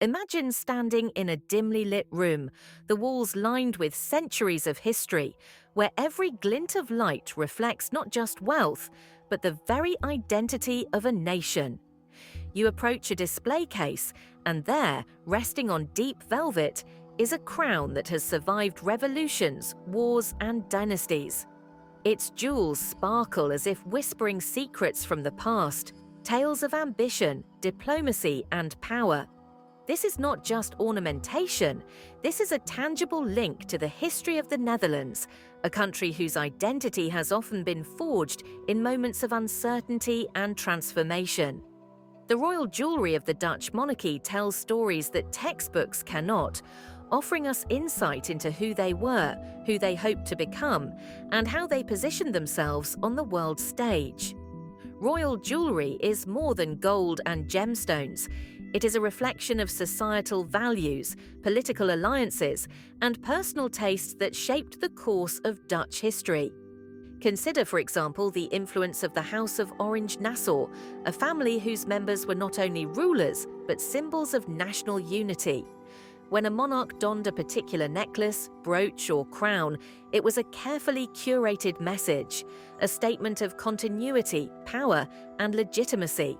Imagine standing in a dimly lit room, the walls lined with centuries of history, where every glint of light reflects not just wealth, but the very identity of a nation. You approach a display case, and there, resting on deep velvet, is a crown that has survived revolutions, wars, and dynasties. Its jewels sparkle as if whispering secrets from the past, tales of ambition, diplomacy, and power. This is not just ornamentation, this is a tangible link to the history of the Netherlands, a country whose identity has often been forged in moments of uncertainty and transformation. The royal jewelry of the Dutch monarchy tells stories that textbooks cannot, offering us insight into who they were, who they hoped to become, and how they positioned themselves on the world stage. Royal jewelry is more than gold and gemstones. It is a reflection of societal values, political alliances, and personal tastes that shaped the course of Dutch history. Consider, for example, the influence of the House of Orange-Nassau, a family whose members were not only rulers, but symbols of national unity. When a monarch donned a particular necklace, brooch, or crown, it was a carefully curated message, a statement of continuity, power, and legitimacy.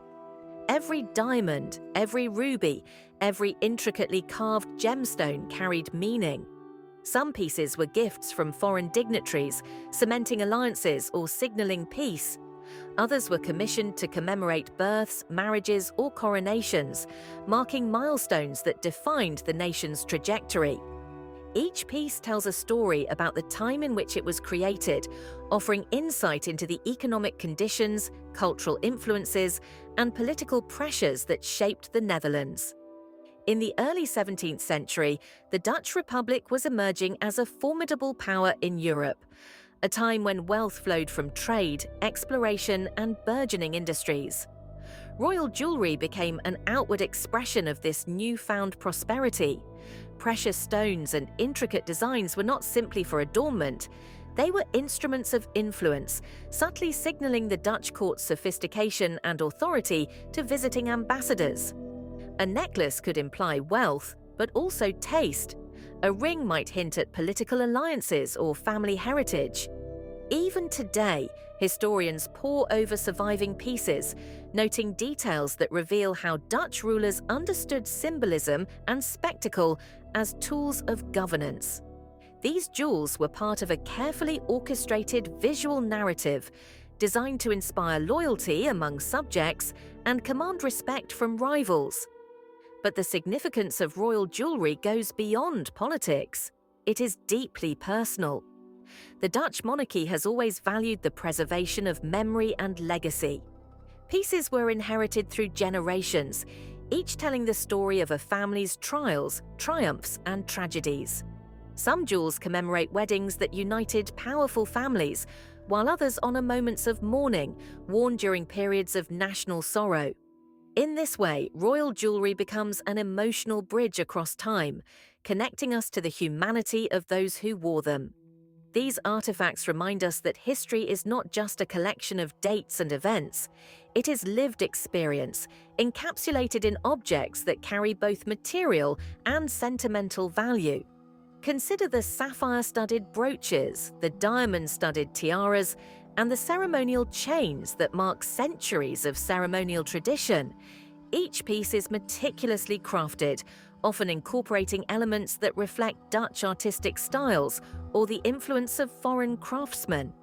Every diamond, every ruby, every intricately carved gemstone carried meaning. Some pieces were gifts from foreign dignitaries, cementing alliances or signaling peace. Others were commissioned to commemorate births, marriages, or coronations, marking milestones that defined the nation's trajectory. Each piece tells a story about the time in which it was created, offering insight into the economic conditions, cultural influences, and political pressures that shaped the Netherlands. In the early 17th century, the Dutch Republic was emerging as a formidable power in Europe, a time when wealth flowed from trade, exploration, and burgeoning industries. Royal jewelry became an outward expression of this newfound prosperity. Precious stones and intricate designs were not simply for adornment, they were instruments of influence, subtly signaling the Dutch court's sophistication and authority to visiting ambassadors. A necklace could imply wealth, but also taste. A ring might hint at political alliances or family heritage. Even today, historians pore over surviving pieces, noting details that reveal how Dutch rulers understood symbolism and spectacle as tools of governance. These jewels were part of a carefully orchestrated visual narrative, designed to inspire loyalty among subjects and command respect from rivals. But the significance of royal jewelry goes beyond politics. It is deeply personal. The Dutch monarchy has always valued the preservation of memory and legacy. Pieces were inherited through generations, each telling the story of a family's trials, triumphs, and tragedies. Some jewels commemorate weddings that united powerful families, while others honor moments of mourning, worn during periods of national sorrow. In this way, royal jewelry becomes an emotional bridge across time, connecting us to the humanity of those who wore them. These artifacts remind us that history is not just a collection of dates and events. It is lived experience, encapsulated in objects that carry both material and sentimental value. Consider the sapphire-studded brooches, the diamond-studded tiaras, and the ceremonial chains that mark centuries of ceremonial tradition. Each piece is meticulously crafted, often incorporating elements that reflect Dutch artistic styles or the influence of foreign craftsmen.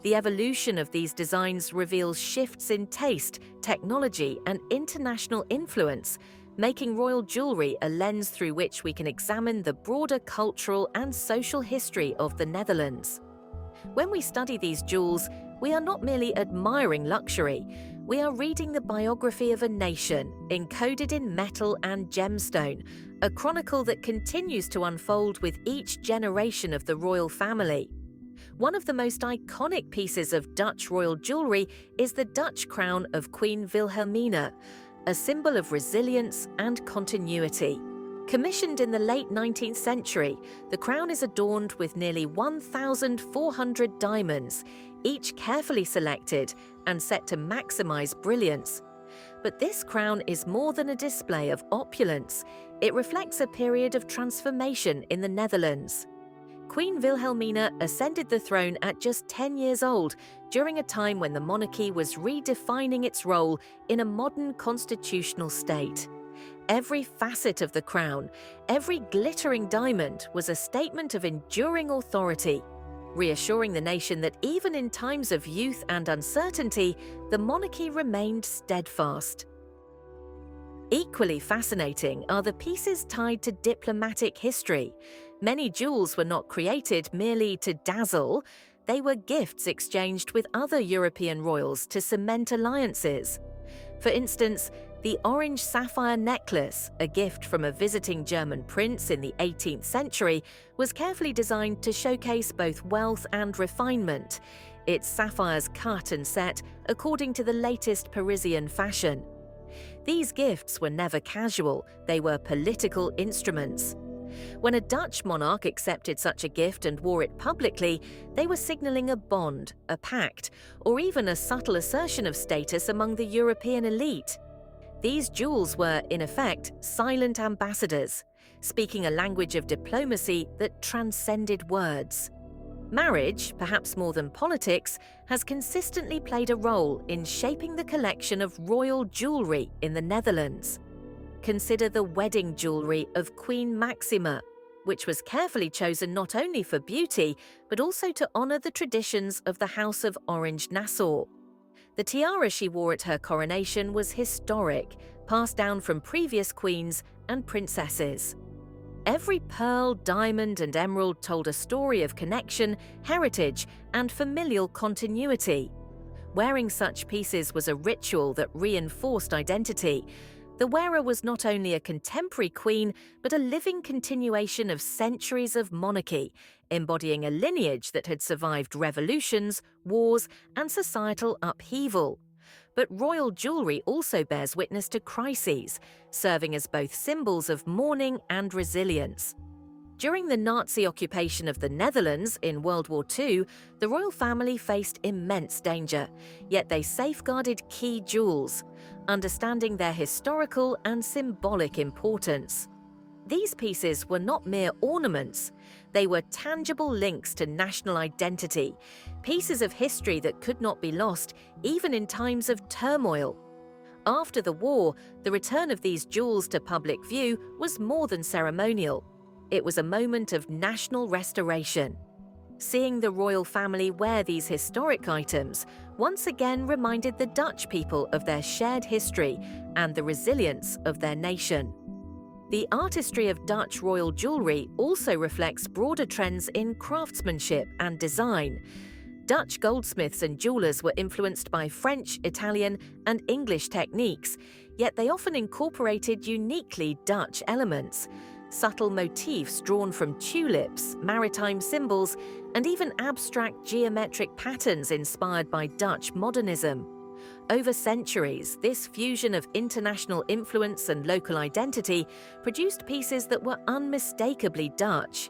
The evolution of these designs reveals shifts in taste, technology, and international influence, making royal jewelry a lens through which we can examine the broader cultural and social history of the Netherlands. When we study these jewels, we are not merely admiring luxury, we are reading the biography of a nation, encoded in metal and gemstone, a chronicle that continues to unfold with each generation of the royal family. One of the most iconic pieces of Dutch royal jewelry is the Dutch crown of Queen Wilhelmina, a symbol of resilience and continuity. Commissioned in the late 19th century, the crown is adorned with nearly 1,400 diamonds, each carefully selected and set to maximize brilliance. But this crown is more than a display of opulence. It reflects a period of transformation in the Netherlands. Queen Wilhelmina ascended the throne at just 10 years old, during a time when the monarchy was redefining its role in a modern constitutional state. Every facet of the crown, every glittering diamond was a statement of enduring authority, reassuring the nation that even in times of youth and uncertainty, the monarchy remained steadfast. Equally fascinating are the pieces tied to diplomatic history. Many jewels were not created merely to dazzle, they were gifts exchanged with other European royals to cement alliances. For instance, the orange sapphire necklace, a gift from a visiting German prince in the 18th century, was carefully designed to showcase both wealth and refinement, its sapphires cut and set according to the latest Parisian fashion. These gifts were never casual, they were political instruments. When a Dutch monarch accepted such a gift and wore it publicly, they were signaling a bond, a pact, or even a subtle assertion of status among the European elite. These jewels were, in effect, silent ambassadors, speaking a language of diplomacy that transcended words. Marriage, perhaps more than politics, has consistently played a role in shaping the collection of royal jewelry in the Netherlands. Consider the wedding jewelry of Queen Maxima, which was carefully chosen not only for beauty, but also to honor the traditions of the House of Orange-Nassau. The tiara she wore at her coronation was historic, passed down from previous queens and princesses. Every pearl, diamond, and emerald told a story of connection, heritage, and familial continuity. Wearing such pieces was a ritual that reinforced identity. The wearer was not only a contemporary queen, but a living continuation of centuries of monarchy, embodying a lineage that had survived revolutions, wars, and societal upheaval. But royal jewelry also bears witness to crises, serving as both symbols of mourning and resilience. During the Nazi occupation of the Netherlands in World War II, the royal family faced immense danger, yet they safeguarded key jewels, understanding their historical and symbolic importance. These pieces were not mere ornaments, they were tangible links to national identity, pieces of history that could not be lost even in times of turmoil. After the war, the return of these jewels to public view was more than ceremonial. It was a moment of national restoration. Seeing the royal family wear these historic items once again reminded the Dutch people of their shared history and the resilience of their nation. The artistry of Dutch royal jewelry also reflects broader trends in craftsmanship and design. Dutch goldsmiths and jewelers were influenced by French, Italian, and English techniques, yet they often incorporated uniquely Dutch elements. Subtle motifs drawn from tulips, maritime symbols, and even abstract geometric patterns inspired by Dutch modernism. Over centuries, this fusion of international influence and local identity produced pieces that were unmistakably Dutch.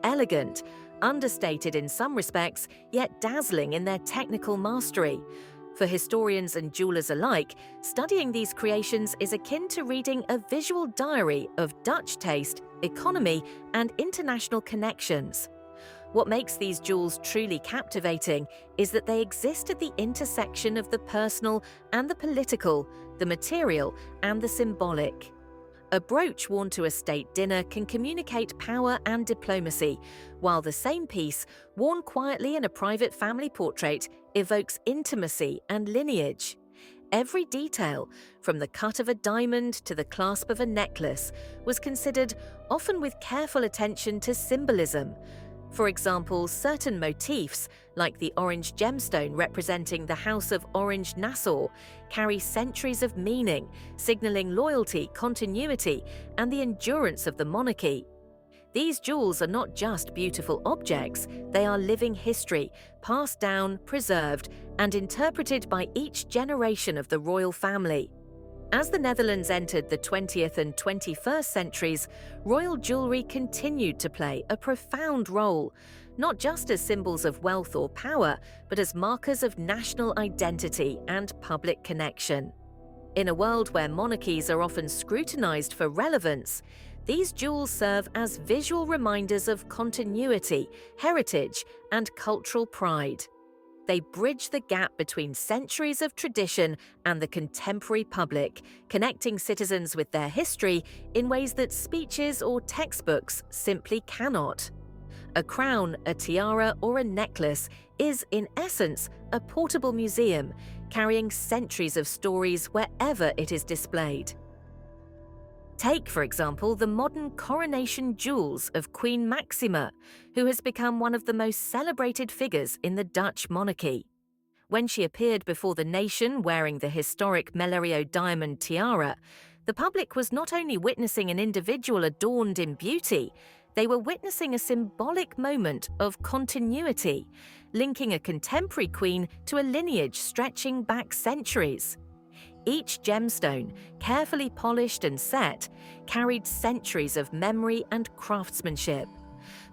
Elegant, understated in some respects, yet dazzling in their technical mastery. For historians and jewelers alike, studying these creations is akin to reading a visual diary of Dutch taste, economy, and international connections. What makes these jewels truly captivating is that they exist at the intersection of the personal and the political, the material and the symbolic. A brooch worn to a state dinner can communicate power and diplomacy, while the same piece, worn quietly in a private family portrait, evokes intimacy and lineage. Every detail, from the cut of a diamond to the clasp of a necklace, was considered, often with careful attention to symbolism. For example, certain motifs, like the orange gemstone representing the House of Orange-Nassau, carry centuries of meaning, signaling loyalty, continuity, and the endurance of the monarchy. These jewels are not just beautiful objects, they are living history, passed down, preserved, and interpreted by each generation of the royal family. As the Netherlands entered the 20th and 21st centuries, royal jewelry continued to play a profound role, not just as symbols of wealth or power, but as markers of national identity and public connection. In a world where monarchies are often scrutinized for relevance, These jewels serve as visual reminders of continuity, heritage, and cultural pride. They bridge the gap between centuries of tradition and the contemporary public, connecting citizens with their history in ways that speeches or textbooks simply cannot. A crown, a tiara, or a necklace is, in essence, a portable museum, carrying centuries of stories wherever it is displayed. Take, for example, the modern coronation jewels of Queen Maxima, who has become one of the most celebrated figures in the Dutch monarchy. When she appeared before the nation wearing the historic Mellerio diamond tiara, the public was not only witnessing an individual adorned in beauty, they were witnessing a symbolic moment of continuity, linking a contemporary queen to a lineage stretching back centuries. Each gemstone, carefully polished and set, carried centuries of memory and craftsmanship.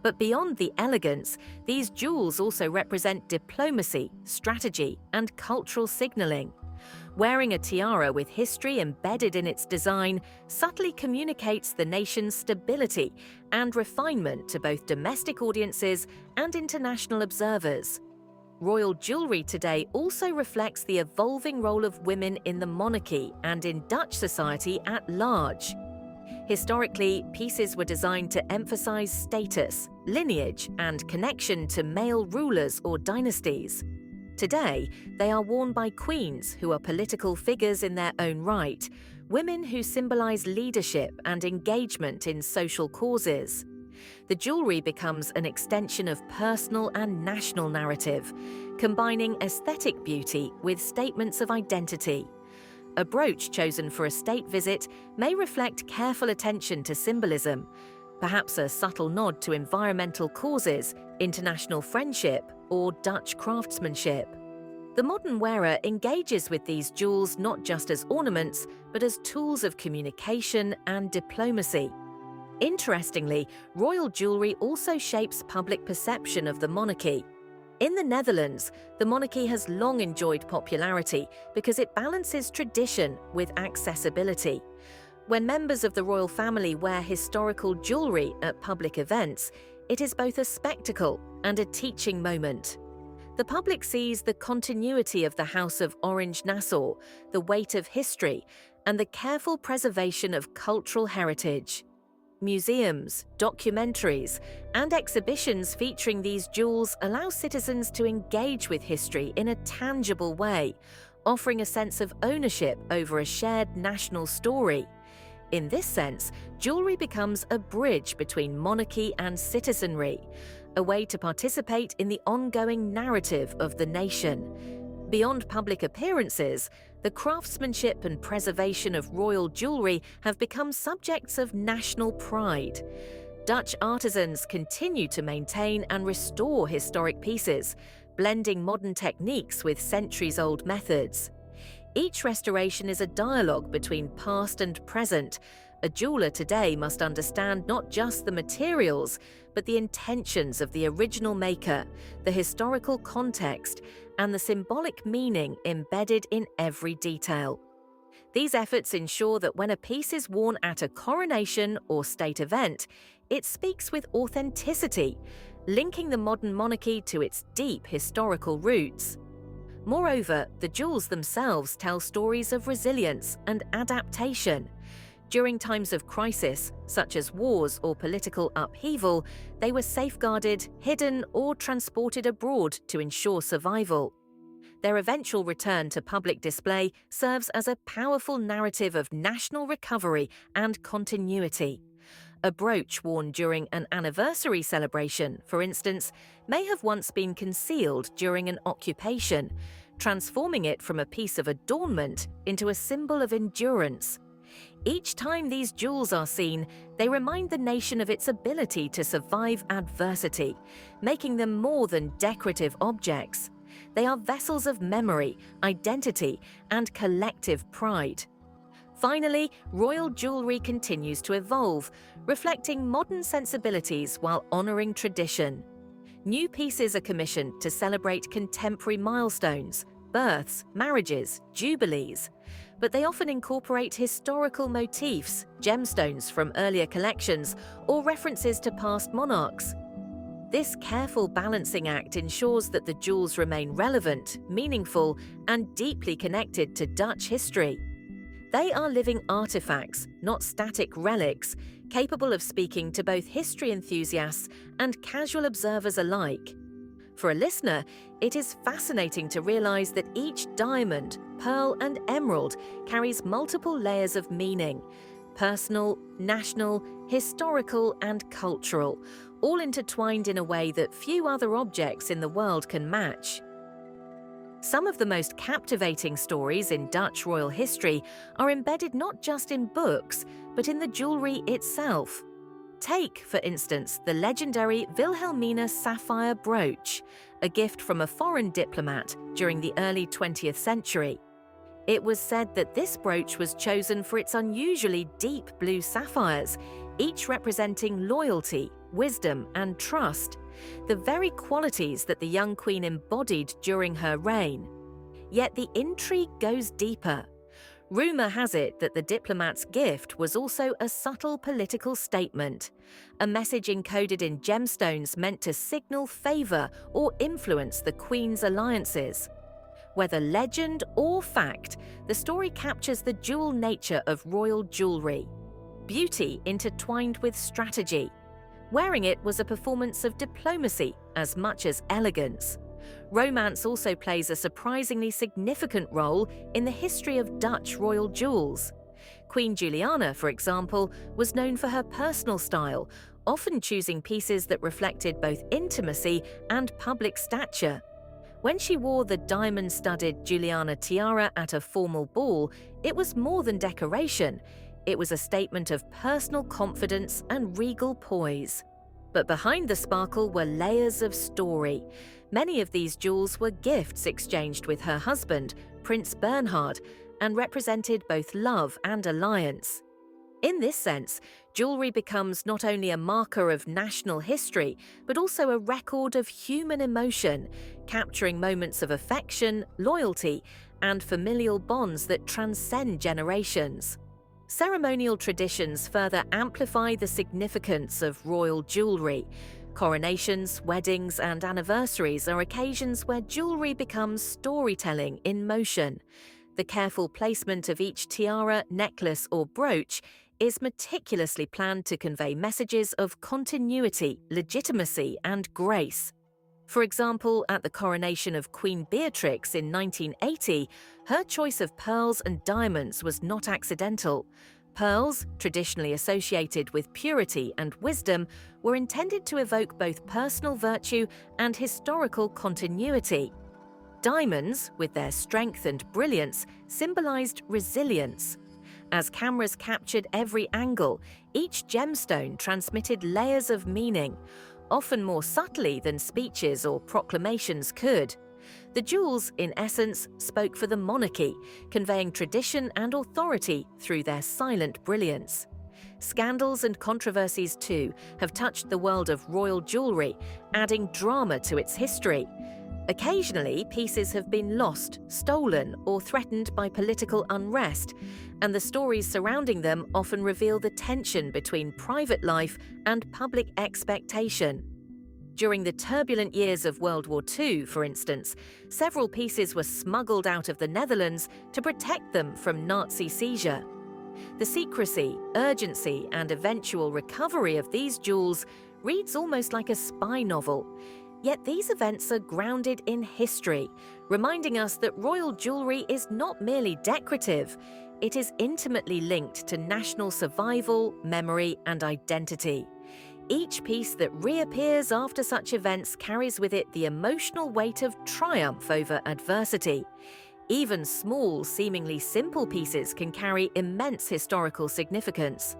But beyond the elegance, these jewels also represent diplomacy, strategy, and cultural signaling. Wearing a tiara with history embedded in its design subtly communicates the nation's stability and refinement to both domestic audiences and international observers. Royal jewelry today also reflects the evolving role of women in the monarchy and in Dutch society at large. Historically, pieces were designed to emphasize status, lineage, and connection to male rulers or dynasties. Today, they are worn by queens who are political figures in their own right, women who symbolize leadership and engagement in social causes. The jewelry becomes an extension of personal and national narrative, combining aesthetic beauty with statements of identity. A brooch chosen for a state visit may reflect careful attention to symbolism, perhaps a subtle nod to environmental causes, international friendship, or Dutch craftsmanship. The modern wearer engages with these jewels not just as ornaments, but as tools of communication and diplomacy. Interestingly, royal jewelry also shapes public perception of the monarchy. In the Netherlands, the monarchy has long enjoyed popularity because it balances tradition with accessibility. When members of the royal family wear historical jewelry at public events, it is both a spectacle and a teaching moment. The public sees the continuity of the House of Orange-Nassau, the weight of history, and the careful preservation of cultural heritage. Museums, documentaries, and exhibitions featuring these jewels allow citizens to engage with history in a tangible way, offering a sense of ownership over a shared national story. In this sense, jewelry becomes a bridge between monarchy and citizenry, a way to participate in the ongoing narrative of the nation. Beyond public appearances, the craftsmanship and preservation of royal jewelry have become subjects of national pride. Dutch artisans continue to maintain and restore historic pieces, blending modern techniques with centuries-old methods. Each restoration is a dialogue between past and present. A jeweler today must understand not just the materials, but the intentions of the original maker, the historical context, and the symbolic meaning embedded in every detail. These efforts ensure that when a piece is worn at a coronation or state event, it speaks with authenticity, linking the modern monarchy to its deep historical roots. Moreover, the jewels themselves tell stories of resilience and adaptation. During times of crisis, such as wars or political upheaval, they were safeguarded, hidden, or transported abroad to ensure survival. Their eventual return to public display serves as a powerful narrative of national recovery and continuity. A brooch worn during an anniversary celebration, for instance, may have once been concealed during an occupation, transforming it from a piece of adornment into a symbol of endurance. Each time these jewels are seen, they remind the nation of its ability to survive adversity, making them more than decorative objects. They are vessels of memory, identity, and collective pride. Finally, royal jewelry continues to evolve, reflecting modern sensibilities while honoring tradition. New pieces are commissioned to celebrate contemporary milestones, births, marriages, jubilees. but they often incorporate historical motifs, gemstones from earlier collections, or references to past monarchs. This careful balancing act ensures that the jewels remain relevant, meaningful, and deeply connected to Dutch history. They are living artifacts, not static relics, capable of speaking to both history enthusiasts and casual observers alike. For a listener, it is fascinating to realize that each diamond, pearl, and emerald carries multiple layers of meaning: personal, national, historical, and cultural, all intertwined in a way that few other objects in the world can match. Some of the most captivating stories in Dutch royal history are embedded not just in books, but in the jewelry itself. Take, for instance, the legendary Wilhelmina sapphire brooch, a gift from a foreign diplomat during the early 20th century. It was said that this brooch was chosen for its unusually deep blue sapphires, each representing loyalty, wisdom, and trust, the very qualities that the young queen embodied during her reign. Yet the intrigue goes deeper. Rumour has it that the diplomat's gift was also a subtle political statement, a message encoded in gemstones meant to signal favour or influence the queen's alliances. Whether legend or fact, the story captures the dual nature of royal jewelry: beauty intertwined with strategy. Wearing it was a performance of diplomacy as much as elegance. Romance also plays a surprisingly significant role in the history of Dutch royal jewels. Queen Juliana, for example, was known for her personal style, often choosing pieces that reflected both intimacy and public stature. When she wore the diamond-studded Juliana tiara at a formal ball, it was more than decoration. It was a statement of personal confidence and regal poise. But behind the sparkle were layers of story. Many of these jewels were gifts exchanged with her husband, Prince Bernhard, and represented both love and alliance. In this sense, jewelry becomes not only a marker of national history, but also a record of human emotion, capturing moments of affection, loyalty, and familial bonds that transcend generations. Ceremonial traditions further amplify the significance of royal jewelry. Coronations, weddings, and anniversaries are occasions where jewelry becomes storytelling in motion. The careful placement of each tiara, necklace, or brooch is meticulously planned to convey messages of continuity, legitimacy, and grace. For example, at the coronation of Queen Beatrix in 1980, her choice of pearls and diamonds was not accidental. Pearls, traditionally associated with purity and wisdom, were intended to evoke both personal virtue and historical continuity. Diamonds, with their strength and brilliance, symbolized resilience. As cameras captured every angle, each gemstone transmitted layers of meaning, often more subtly than speeches or proclamations could. The jewels, in essence, spoke for the monarchy, conveying tradition and authority through their silent brilliance. Scandals and controversies, too, have touched the world of royal jewelry, adding drama to its history. Occasionally, pieces have been lost, stolen, or threatened by political unrest, and the stories surrounding them often reveal the tension between private life and public expectation. During the turbulent years of World War II, for instance, several pieces were smuggled out of the Netherlands to protect them from Nazi seizure. The secrecy, urgency, and eventual recovery of these jewels reads almost like a spy novel. Yet these events are grounded in history, reminding us that royal jewelry is not merely decorative, it is intimately linked to national survival, memory, and identity. Each piece that reappears after such events carries with it the emotional weight of triumph over adversity. Even small, seemingly simple pieces can carry immense historical significance.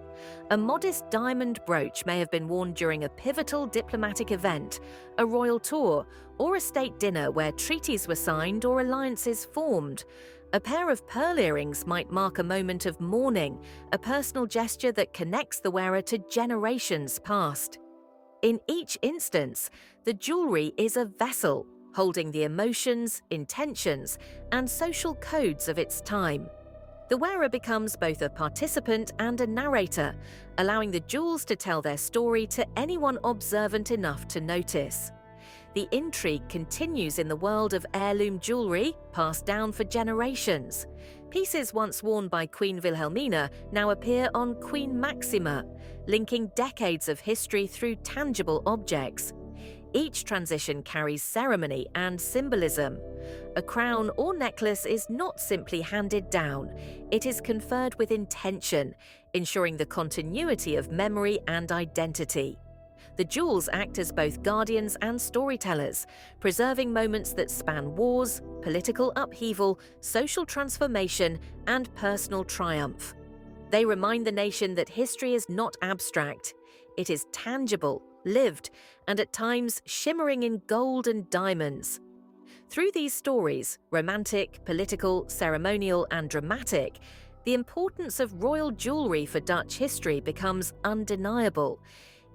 A modest diamond brooch may have been worn during a pivotal diplomatic event, a royal tour, or a state dinner where treaties were signed or alliances formed. A pair of pearl earrings might mark a moment of mourning, a personal gesture that connects the wearer to generations past. In each instance, the jewelry is a vessel, holding the emotions, intentions, and social codes of its time. The wearer becomes both a participant and a narrator, allowing the jewels to tell their story to anyone observant enough to notice. The intrigue continues in the world of heirloom jewelry, passed down for generations. Pieces once worn by Queen Wilhelmina now appear on Queen Maxima, linking decades of history through tangible objects. Each transition carries ceremony and symbolism. A crown or necklace is not simply handed down, it is conferred with intention, ensuring the continuity of memory and identity. The jewels act as both guardians and storytellers, preserving moments that span wars, political upheaval, social transformation, and personal triumph. They remind the nation that history is not abstract. It is tangible, lived, and at times shimmering in gold and diamonds. Through these stories, romantic, political, ceremonial, and dramatic, the importance of royal jewelry for Dutch history becomes undeniable.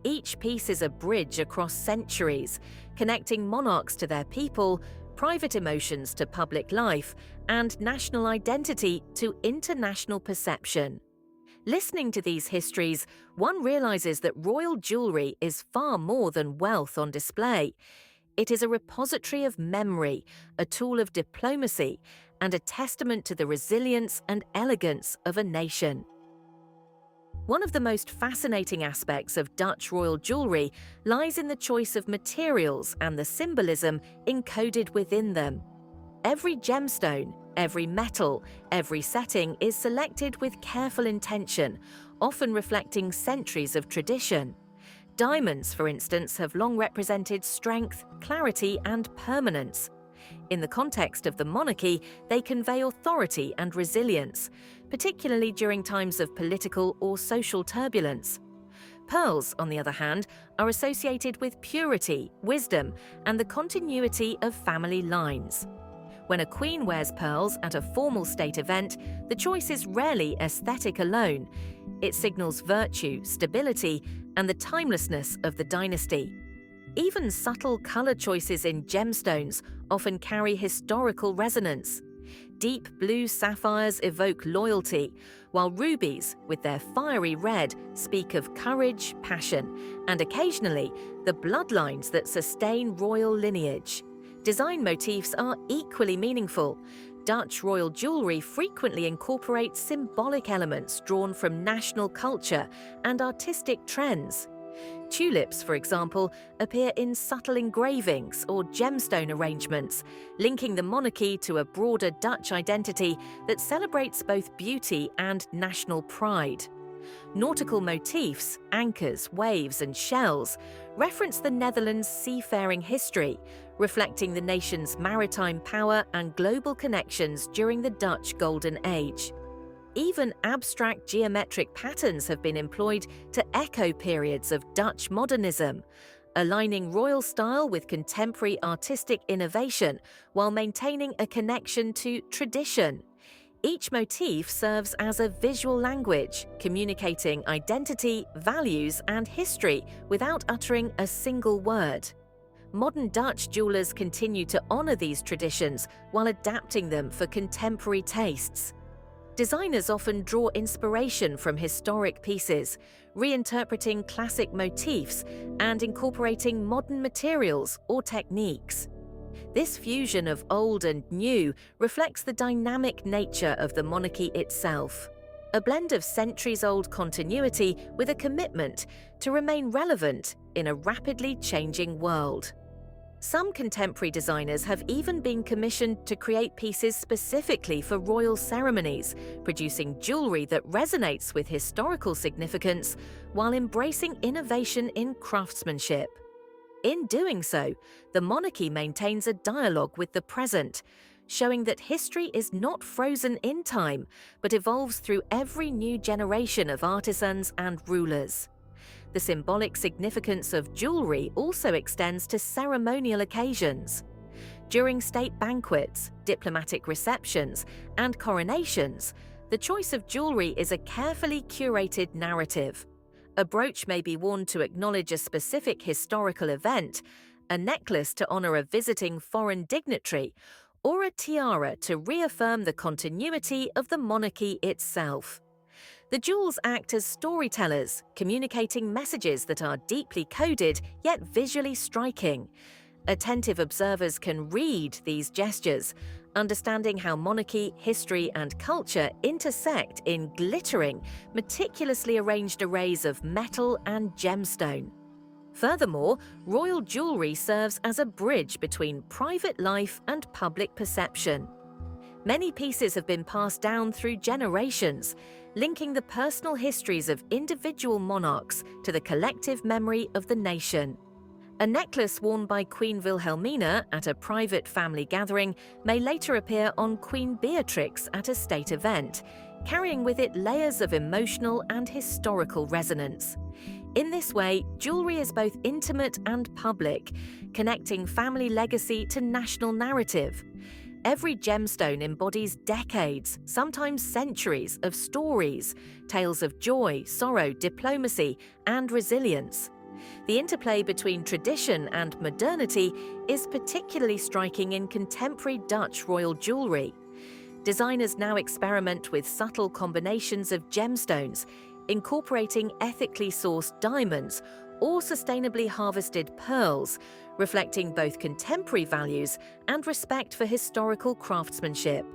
Each piece is a bridge across centuries, connecting monarchs to their people, private emotions to public life, and national identity to international perception. Listening to these histories, one realizes that royal jewelry is far more than wealth on display. It is a repository of memory, a tool of diplomacy, and a testament to the resilience and elegance of a nation. One of the most fascinating aspects of Dutch royal jewelry lies in the choice of materials and the symbolism encoded within them. Every gemstone, every metal, every setting is selected with careful intention, often reflecting centuries of tradition. Diamonds, for instance, have long represented strength, clarity, and permanence. In the context of the monarchy, they convey authority and resilience, particularly during times of political or social turbulence. Pearls, on the other hand, are associated with purity, wisdom, and the continuity of family lines. When a queen wears pearls at a formal state event, the choice is rarely aesthetic alone. It signals virtue, stability, and the timelessness of the dynasty. Even subtle color choices in gemstones often carry historical resonance. Deep blue sapphires evoke loyalty, while rubies, with their fiery red, speak of courage, passion, and occasionally the bloodlines that sustain royal lineage. Design motifs are equally meaningful. Dutch royal jewelry frequently incorporates symbolic elements drawn from national culture and artistic trends. Tulips, for example, appear in subtle engravings or gemstone arrangements, linking the monarchy to a broader Dutch identity that celebrates both beauty and national pride. Nautical motifs, anchors, waves, and shells reference the Netherlands' seafaring history, reflecting the nation's maritime power and global connections during the Dutch Golden Age. Even abstract geometric patterns have been employed to echo periods of Dutch modernism, aligning royal style with contemporary artistic innovation while maintaining a connection to tradition. Each motif serves as a visual language, communicating identity, values, and history without uttering a single word. Modern Dutch jewelers continue to honor these traditions while adapting them for contemporary tastes. Designers often draw inspiration from historic pieces, reinterpreting classic motifs and incorporating modern materials or techniques. This fusion of old and new reflects the dynamic nature of the monarchy itself, a blend of centuries-old continuity with a commitment to remain relevant in a rapidly changing world. Some contemporary designers have even been commissioned to create pieces specifically for royal ceremonies, producing jewelry that resonates with historical significance while embracing innovation in craftsmanship. In doing so, the monarchy maintains a dialogue with the present, showing that history is not frozen in time, but evolves through every new generation of artisans and rulers. The symbolic significance of jewelry also extends to ceremonial occasions. During state banquets, diplomatic receptions, and coronations, the choice of jewelry is a carefully curated narrative. A brooch may be worn to acknowledge a specific historical event, a necklace to honor a visiting foreign dignitary, or a tiara to reaffirm the continuity of the monarchy itself. The jewels act as storytellers, communicating messages that are deeply coded yet visually striking. Attentive observers can read these gestures, understanding how monarchy, history, and culture intersect in glittering, meticulously arranged arrays of metal and gemstone. Furthermore, royal jewelry serves as a bridge between private life and public perception. Many pieces have been passed down through generations, linking the personal histories of individual monarchs to the collective memory of the nation. A necklace worn by Queen Wilhelmina at a private family gathering may later appear on Queen Beatrix at a state event, carrying with it layers of emotional and historical resonance. In this way, jewelry is both intimate and public, connecting family legacy to national narrative. Every gemstone embodies decades, sometimes centuries, of stories, tales of joy, sorrow, diplomacy, and resilience. The interplay between tradition and modernity is particularly striking in contemporary Dutch royal jewelry. Designers now experiment with subtle combinations of gemstones, incorporating ethically sourced diamonds or sustainably harvested pearls, reflecting both contemporary values and respect for historical craftsmanship.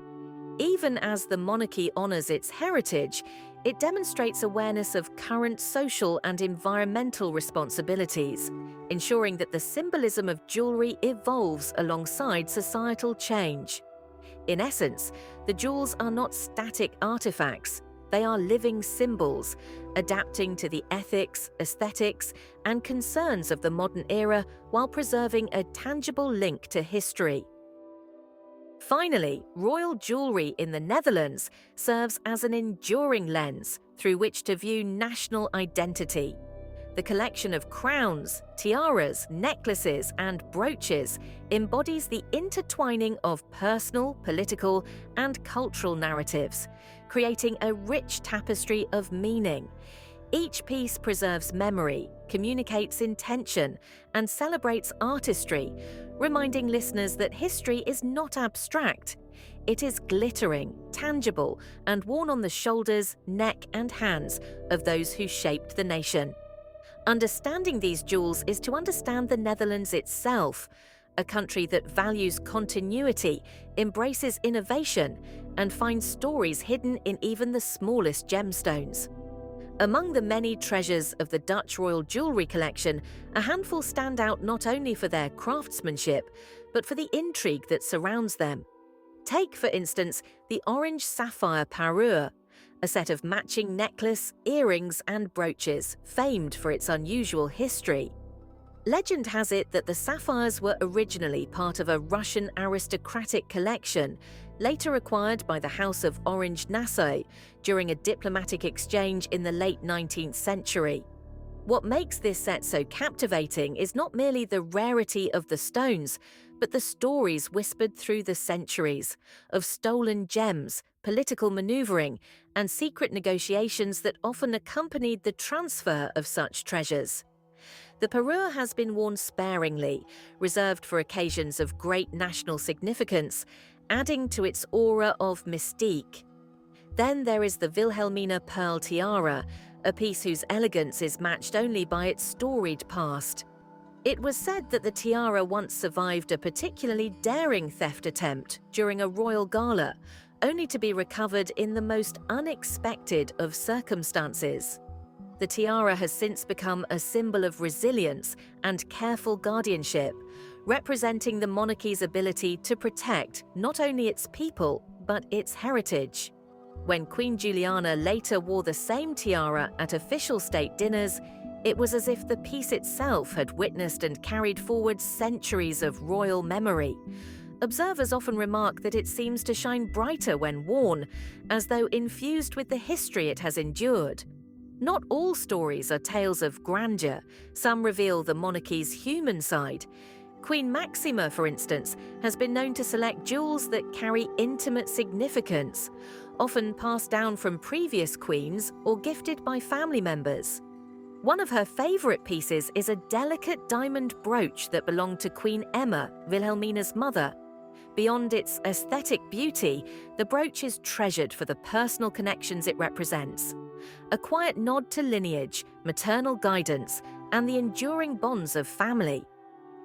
Even as the monarchy honors its heritage, it demonstrates awareness of current social and environmental responsibilities, ensuring that the symbolism of jewelry evolves alongside societal change. In essence, the jewels are not static artifacts. They are living symbols, adapting to the ethics, aesthetics, and concerns of the modern era while preserving a tangible link to history. Finally, royal jewelry in the Netherlands serves as an enduring lens through which to view national identity. The collection of crowns, tiaras, necklaces, and brooches embodies the intertwining of personal, political, and cultural narratives, creating a rich tapestry of meaning. Each piece preserves memory, communicates intention, and celebrates artistry, reminding listeners that history is not abstract. It is glittering, tangible, and worn on the shoulders, neck, and hands of those who shaped the nation. Understanding these jewels is to understand the Netherlands itself, a country that values continuity, embraces innovation, and finds stories hidden in even the smallest gemstones. Among the many treasures of the Dutch royal jewelry collection, a handful stand out not only for their craftsmanship, but for the intrigue that surrounds them. Take, for instance, the orange sapphire parure, a set of matching necklace, earrings, and brooches, famed for its unusual history. Legend has it that the sapphires were originally part of a Russian aristocratic collection, later acquired by the House of Orange-Nassau during a diplomatic exchange in the late 19th century. What makes this set so captivating is not merely the rarity of the stones, but the stories whispered through the centuries of stolen gems, political maneuvering, and secret negotiations that often accompanied the transfer of such treasures. The parure has been worn sparingly, reserved for occasions of great national significance, adding to its aura of mystique. Then there is the Wilhelmina pearl tiara, a piece whose elegance is matched only by its storied past. It was said that the tiara once survived a particularly daring theft attempt during a royal gala, only to be recovered in the most unexpected of circumstances. The tiara has since become a symbol of resilience and careful guardianship, representing the monarchy's ability to protect not only its people, but its heritage. When Queen Juliana later wore the same tiara at official state dinners, it was as if the piece itself had witnessed and carried forward centuries of royal memory. Observers often remark that it seems to shine brighter when worn, as though infused with the history it has endured. Not all stories are tales of grandeur. Some reveal the monarchy's human side. Queen Maxima, for instance, has been known to select jewels that carry intimate significance, often passed down from previous queens or gifted by family members. One of her favourite pieces is a delicate diamond brooch that belonged to Queen Emma, Wilhelmina's mother. Beyond its aesthetic beauty, the brooch is treasured for the personal connections it represents. A quiet nod to lineage, maternal guidance, and the enduring bonds of family.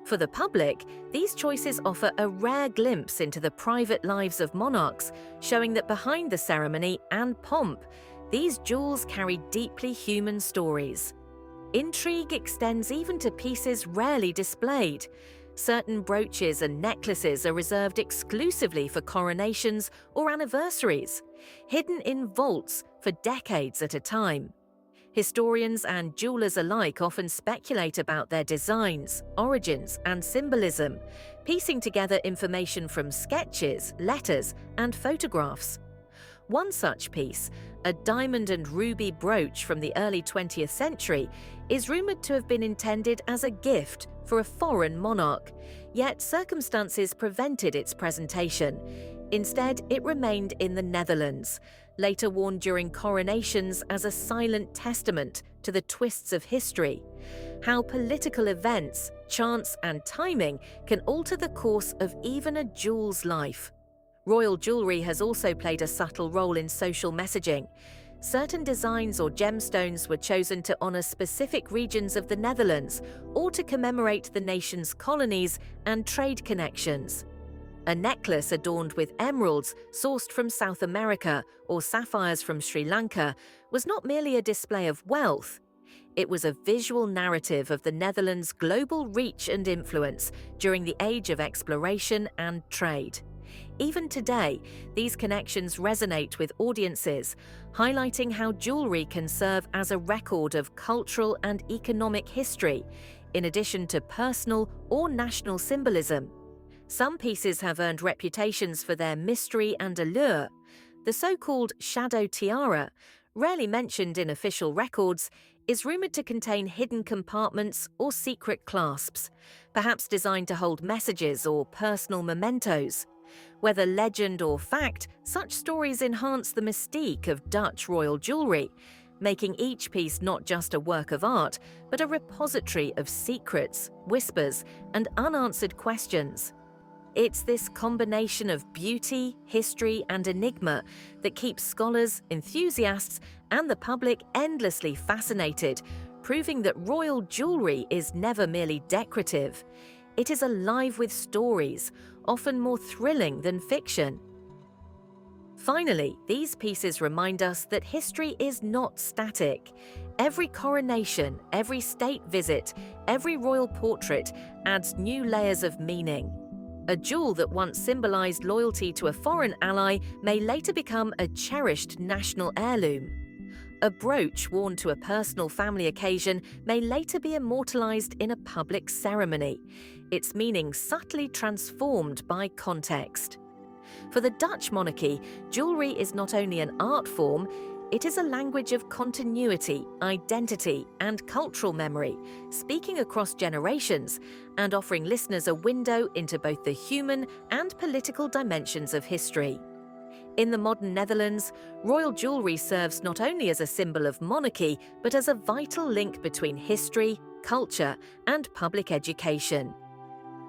For the public, these choices offer a rare glimpse into the private lives of monarchs, showing that behind the ceremony and pomp, these jewels carry deeply human stories. Intrigue extends even to pieces rarely displayed. Certain brooches and necklaces are reserved exclusively for coronations or anniversaries, hidden in vaults for decades at a time. Historians and jewelers alike often speculate about their designs, origins, and symbolism, piecing together information from sketches, letters, and photographs. One such piece, a diamond and ruby brooch from the early 20th century, is rumored to have been intended as a gift for a foreign monarch, yet circumstances prevented its presentation. Instead, it remained in the Netherlands, later worn during coronations as a silent testament to the twists of history. How political events, chance, and timing can alter the course of even a jewel's life. Royal jewelry has also played a subtle role in social messaging. Certain designs or gemstones were chosen to honor specific regions of the Netherlands or to commemorate the nation's colonies and trade connections. A necklace adorned with emeralds sourced from South America or sapphires from Sri Lanka was not merely a display of wealth. It was a visual narrative of the Netherlands' global reach and influence during the age of exploration and trade. Even today, these connections resonate with audiences, highlighting how jewelry can serve as a record of cultural and economic history, in addition to personal or national symbolism. Some pieces have earned reputations for their mystery and allure. The so-called shadow tiara, rarely mentioned in official records, is rumored to contain hidden compartments or secret clasps, perhaps designed to hold messages or personal mementos. Whether legend or fact, such stories enhance the mystique of Dutch royal jewelry, making each piece not just a work of art, but a repository of secrets, whispers, and unanswered questions. It's this combination of beauty, history, and enigma that keeps scholars, enthusiasts, and the public endlessly fascinated, proving that royal jewelry is never merely decorative. It is alive with stories, often more thrilling than fiction. Finally, these pieces remind us that history is not static. Every coronation, every state visit, every royal portrait adds new layers of meaning. A jewel that once symbolized loyalty to a foreign ally may later become a cherished national heirloom. A brooch worn to a personal family occasion may later be immortalized in a public ceremony, its meaning subtly transformed by context. For the Dutch monarchy, jewelry is not only an art form, it is a language of continuity, identity, and cultural memory, speaking across generations and offering listeners a window into both the human and political dimensions of history. In the modern Netherlands, royal jewelry serves not only as a symbol of monarchy, but as a vital link between history, culture, and public education.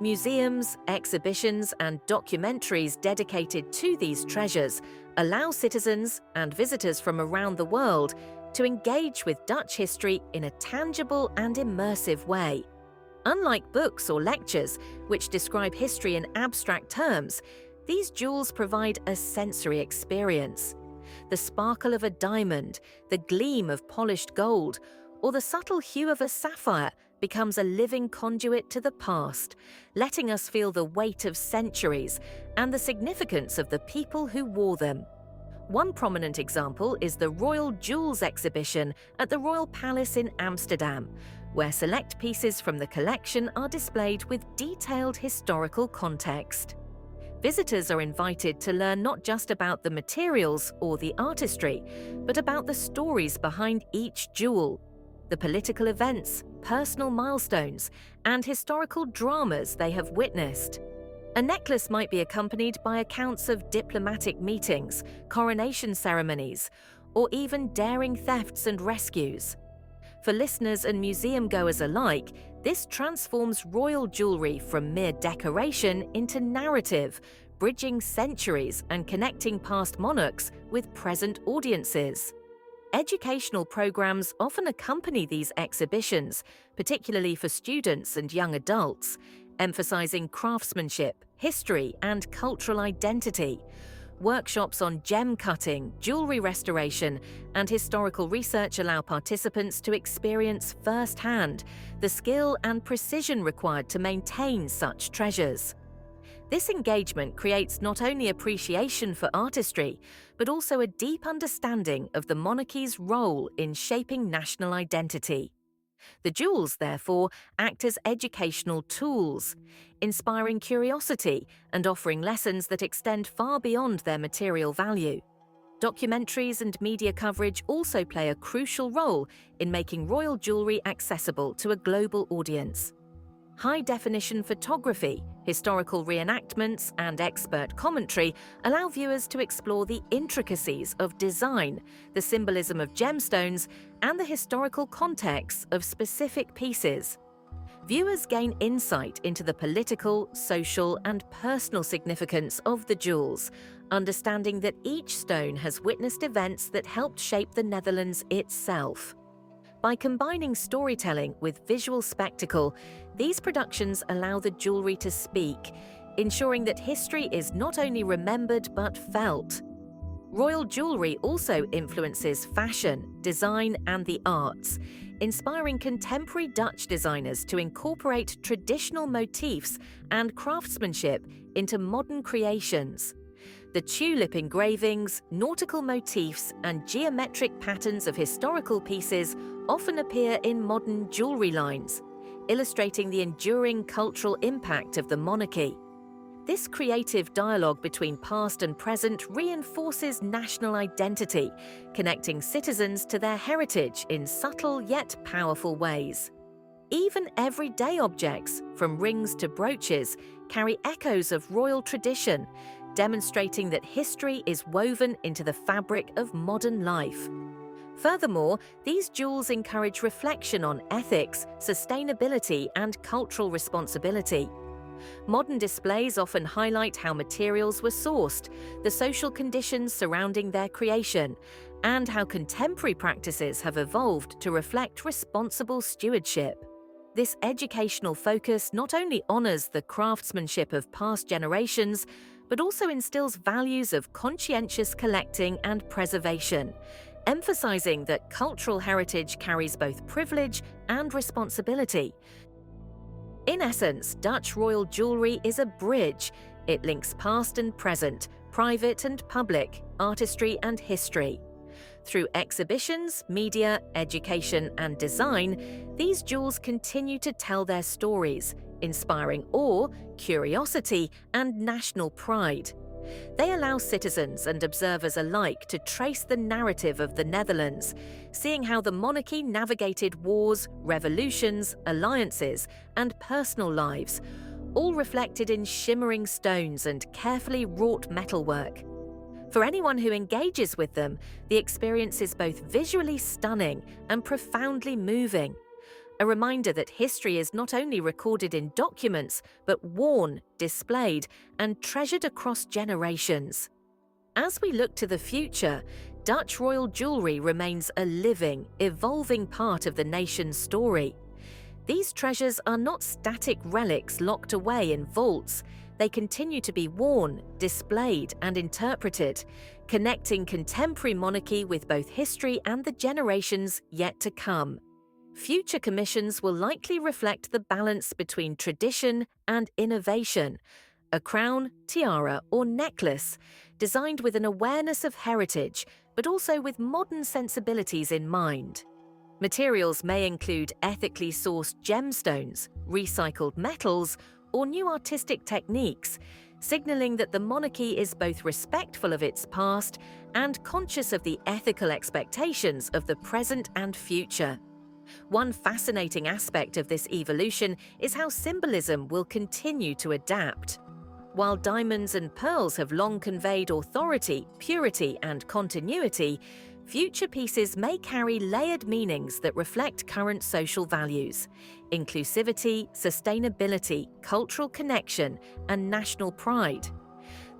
Museums, exhibitions, and documentaries dedicated to these treasures allow citizens and visitors from around the world to engage with Dutch history in a tangible and immersive way. Unlike books or lectures, which describe history in abstract terms, these jewels provide a sensory experience. The sparkle of a diamond, the gleam of polished gold, or the subtle hue of a sapphire becomes a living conduit to the past, letting us feel the weight of centuries and the significance of the people who wore them. One prominent example is the Royal Jewels exhibition at the Royal Palace in Amsterdam, where select pieces from the collection are displayed with detailed historical context. Visitors are invited to learn not just about the materials or the artistry, but about the stories behind each jewel, the political events, personal milestones, and historical dramas they have witnessed. A necklace might be accompanied by accounts of diplomatic meetings, coronation ceremonies, or even daring thefts and rescues. For listeners and museum goers alike, this transforms royal jewelry from mere decoration into narrative, bridging centuries and connecting past monarchs with present audiences. Educational programs often accompany these exhibitions, particularly for students and young adults, emphasizing craftsmanship, history, and cultural identity. Workshops on gem cutting, jewelry restoration, and historical research allow participants to experience firsthand the skill and precision required to maintain such treasures. This engagement creates not only appreciation for artistry, but also a deep understanding of the monarchy's role in shaping national identity. The jewels, therefore, act as educational tools, inspiring curiosity and offering lessons that extend far beyond their material value. Documentaries and media coverage also play a crucial role in making royal jewelry accessible to a global audience. High-definition photography, historical reenactments, and expert commentary allow viewers to explore the intricacies of design, the symbolism of gemstones, and the historical context of specific pieces. Viewers gain insight into the political, social, and personal significance of the jewels, understanding that each stone has witnessed events that helped shape the Netherlands itself. By combining storytelling with visual spectacle, these productions allow the jewelry to speak, ensuring that history is not only remembered but felt. Royal jewelry also influences fashion, design, and the arts, inspiring contemporary Dutch designers to incorporate traditional motifs and craftsmanship into modern creations. The tulip engravings, nautical motifs, and geometric patterns of historical pieces often appear in modern jewelry lines, illustrating the enduring cultural impact of the monarchy. This creative dialogue between past and present reinforces national identity, connecting citizens to their heritage in subtle yet powerful ways. Even everyday objects, from rings to brooches, carry echoes of royal tradition, demonstrating that history is woven into the fabric of modern life. Furthermore, these jewels encourage reflection on ethics, sustainability, and cultural responsibility. Modern displays often highlight how materials were sourced, the social conditions surrounding their creation, and how contemporary practices have evolved to reflect responsible stewardship. This educational focus not only honors the craftsmanship of past generations, but also instills values of conscientious collecting and preservation, emphasizing that cultural heritage carries both privilege and responsibility. In essence, Dutch royal jewelry is a bridge. It links past and present, private and public, artistry and history. Through exhibitions, media, education, and design, these jewels continue to tell their stories, inspiring awe, curiosity, and national pride. They allow citizens and observers alike to trace the narrative of the Netherlands, seeing how the monarchy navigated wars, revolutions, alliances, and personal lives, all reflected in shimmering stones and carefully wrought metalwork. For anyone who engages with them, the experience is both visually stunning and profoundly moving. A reminder that history is not only recorded in documents, but worn, displayed, and treasured across generations. As we look to the future, Dutch royal jewelry remains a living, evolving part of the nation's story. These treasures are not static relics locked away in vaults. They continue to be worn, displayed, and interpreted, connecting contemporary monarchy with both history and the generations yet to come. Future commissions will likely reflect the balance between tradition and innovation. A crown, tiara, or necklace, designed with an awareness of heritage, but also with modern sensibilities in mind. Materials may include ethically sourced gemstones, recycled metals, or new artistic techniques, signaling that the monarchy is both respectful of its past and conscious of the ethical expectations of the present and future. One fascinating aspect of this evolution is how symbolism will continue to adapt. While diamonds and pearls have long conveyed authority, purity, and continuity, Future pieces may carry layered meanings that reflect current social values: inclusivity, sustainability, cultural connection, and national pride.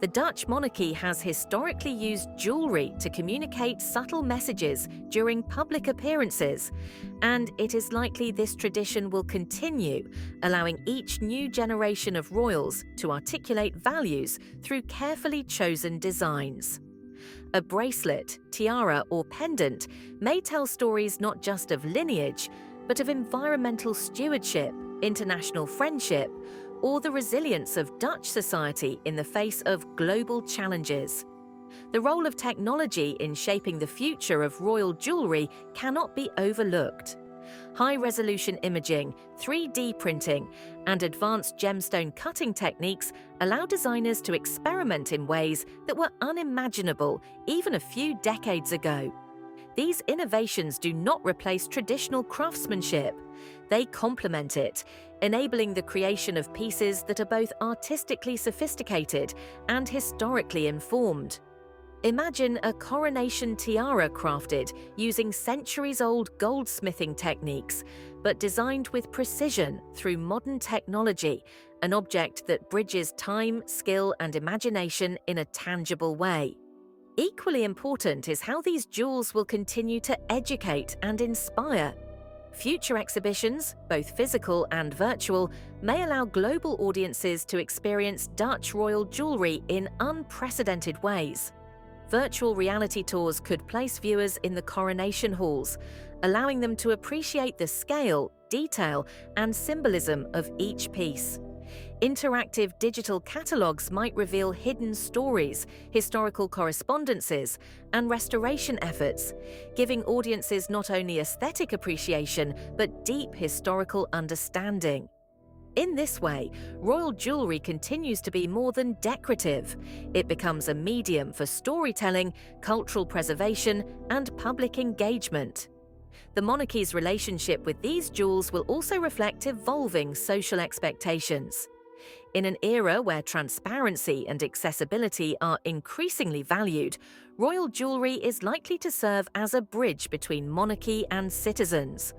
The Dutch monarchy has historically used jewelry to communicate subtle messages during public appearances, and it is likely this tradition will continue, allowing each new generation of royals to articulate values through carefully chosen designs. A bracelet, tiara, or pendant may tell stories not just of lineage, but of environmental stewardship, international friendship, or the resilience of Dutch society in the face of global challenges. The role of technology in shaping the future of royal jewelry cannot be overlooked. High-resolution imaging, 3D printing, and advanced gemstone cutting techniques allow designers to experiment in ways that were unimaginable even a few decades ago. These innovations do not replace traditional craftsmanship. They complement it, enabling the creation of pieces that are both artistically sophisticated and historically informed. Imagine a coronation tiara crafted using centuries-old goldsmithing techniques, but designed with precision through modern technology, an object that bridges time, skill, and imagination in a tangible way. Equally important is how these jewels will continue to educate and inspire. Future exhibitions, both physical and virtual, may allow global audiences to experience Dutch royal jewelry in unprecedented ways. Virtual reality tours could place viewers in the coronation halls, allowing them to appreciate the scale, detail, and symbolism of each piece. Interactive digital catalogues might reveal hidden stories, historical correspondences, and restoration efforts, giving audiences not only aesthetic appreciation but deep historical understanding. In this way, royal jewelry continues to be more than decorative. It becomes a medium for storytelling, cultural preservation, and public engagement. The monarchy's relationship with these jewels will also reflect evolving social expectations. In an era where transparency and accessibility are increasingly valued, royal jewelry is likely to serve as a bridge between monarchy and citizens,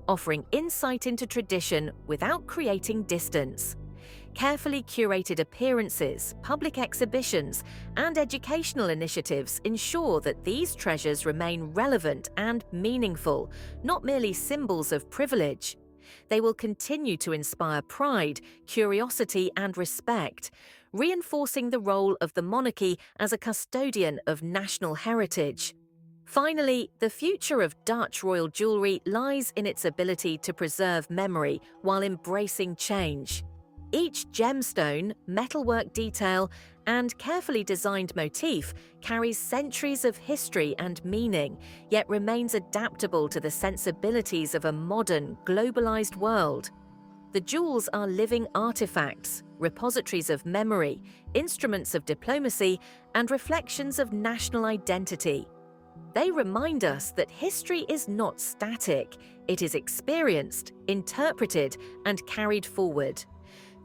offering insight into tradition without creating distance. Carefully curated appearances, public exhibitions, and educational initiatives ensure that these treasures remain relevant and meaningful, not merely symbols of privilege. They will continue to inspire pride, curiosity, and respect, reinforcing the role of the monarchy as a custodian of national heritage. Finally, the future of Dutch royal jewelry lies in its ability to preserve memory while embracing change. Each gemstone, metalwork detail, and carefully designed motif carries centuries of history and meaning, yet remains adaptable to the sensibilities of a modern, globalized world. The jewels are living artifacts, repositories of memory, instruments of diplomacy, and reflections of national identity. They remind us that history is not static, it is experienced, interpreted, and carried forward.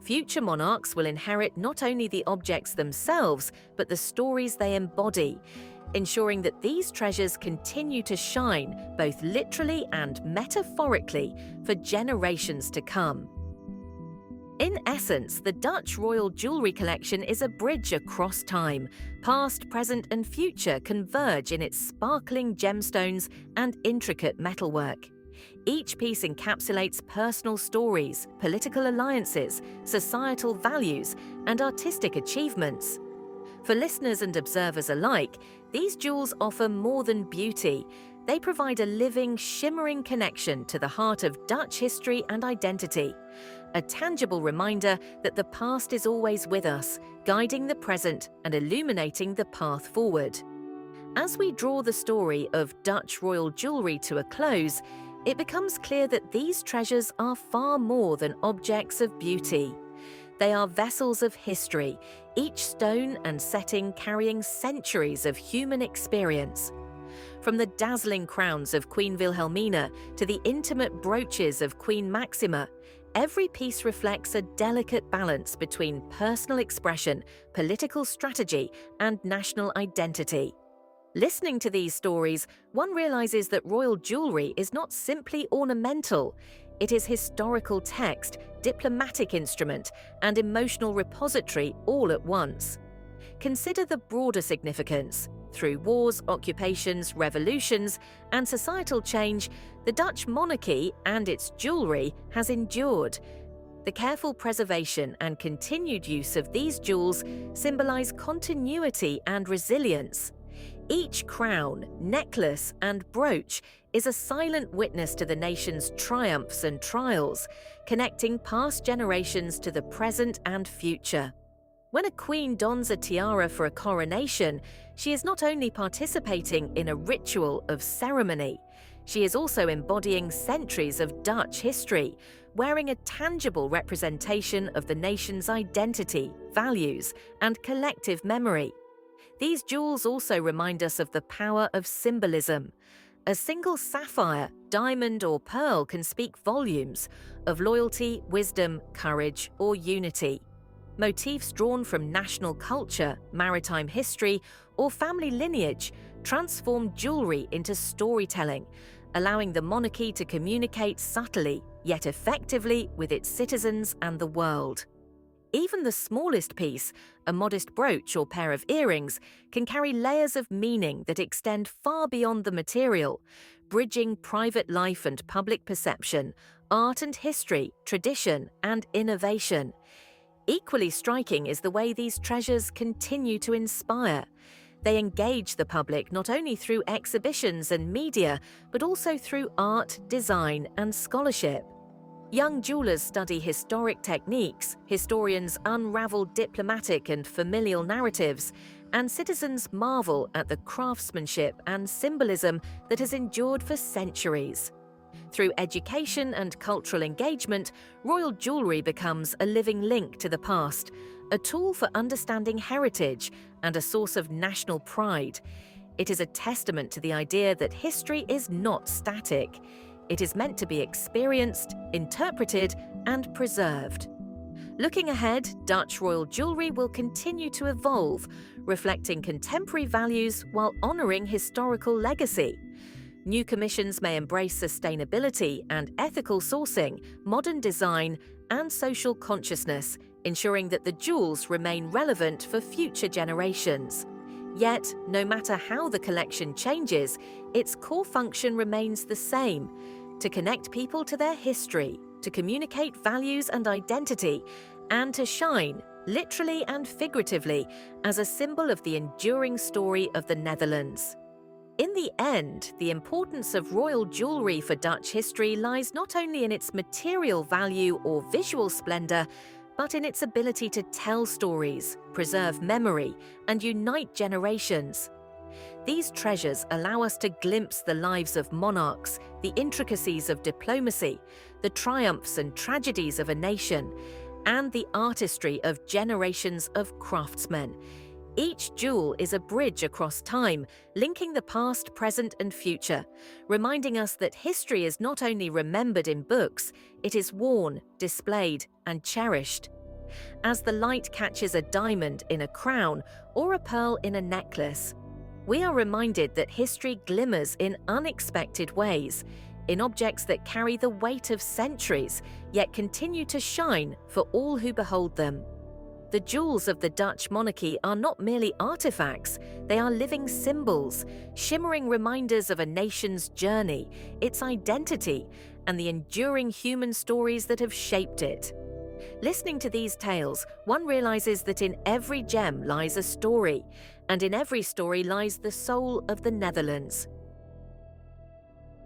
Future monarchs will inherit not only the objects themselves, but the stories they embody, ensuring that these treasures continue to shine, both literally and metaphorically, for generations to come. In essence, the Dutch Royal Jewelry Collection is a bridge across time. Past, present, and future converge in its sparkling gemstones and intricate metalwork. Each piece encapsulates personal stories, political alliances, societal values, and artistic achievements. For listeners and observers alike, these jewels offer more than beauty. They provide a living, shimmering connection to the heart of Dutch history and identity, a tangible reminder that the past is always with us, guiding the present and illuminating the path forward. As we draw the story of Dutch royal jewelry to a close, it becomes clear that these treasures are far more than objects of beauty. They are vessels of history, each stone and setting carrying centuries of human experience. From the dazzling crowns of Queen Wilhelmina to the intimate brooches of Queen Maxima, every piece reflects a delicate balance between personal expression, political strategy, and national identity. Listening to these stories, one realizes that royal jewelry is not simply ornamental. It is historical text, diplomatic instrument, and emotional repository all at once. Consider the broader significance. Through wars, occupations, revolutions, and societal change, the Dutch monarchy and its jewelry has endured. The careful preservation and continued use of these jewels symbolize continuity and resilience. Each crown, necklace, and brooch is a silent witness to the nation's triumphs and trials, connecting past generations to the present and future. When a queen dons a tiara for a coronation, she is not only participating in a ritual of ceremony, she is also embodying centuries of Dutch history, wearing a tangible representation of the nation's identity, values, and collective memory. These jewels also remind us of the power of symbolism. A single sapphire, diamond, or pearl can speak volumes of loyalty, wisdom, courage, or unity. Motifs drawn from national culture, maritime history, or family lineage transform jewelry into storytelling, allowing the monarchy to communicate subtly yet effectively with its citizens and the world. Even the smallest piece, a modest brooch or pair of earrings, can carry layers of meaning that extend far beyond the material, bridging private life and public perception, art and history, tradition and innovation. Equally striking is the way these treasures continue to inspire. They engage the public not only through exhibitions and media, but also through art, design, and scholarship. Young jewelers study historic techniques, historians unravel diplomatic and familial narratives, and citizens marvel at the craftsmanship and symbolism that has endured for centuries. Through education and cultural engagement, royal jewelry becomes a living link to the past, a tool for understanding heritage, and a source of national pride. It is a testament to the idea that history is not static. It is meant to be experienced, interpreted, and preserved. Looking ahead, Dutch royal jewelry will continue to evolve, reflecting contemporary values while honoring historical legacy. New commissions may embrace sustainability and ethical sourcing, modern design, and social consciousness, ensuring that the jewels remain relevant for future generations. Yet, no matter how the collection changes, its core function remains the same: to connect people to their history, to communicate values and identity, and to shine, literally and figuratively, as a symbol of the enduring story of the Netherlands. In the end, the importance of royal jewelry for Dutch history lies not only in its material value or visual splendor, but in its ability to tell stories, preserve memory, and unite generations. These treasures allow us to glimpse the lives of monarchs, the intricacies of diplomacy, the triumphs and tragedies of a nation, and the artistry of generations of craftsmen. Each jewel is a bridge across time, linking the past, present, and future, reminding us that history is not only remembered in books, it is worn, displayed, and cherished. As the light catches a diamond in a crown or a pearl in a necklace, we are reminded that history glimmers in unexpected ways, in objects that carry the weight of centuries, yet continue to shine for all who behold them. The jewels of the Dutch monarchy are not merely artifacts, they are living symbols, shimmering reminders of a nation's journey, its identity, and the enduring human stories that have shaped it. Listening to these tales, one realizes that in every gem lies a story, and in every story lies the soul of the Netherlands.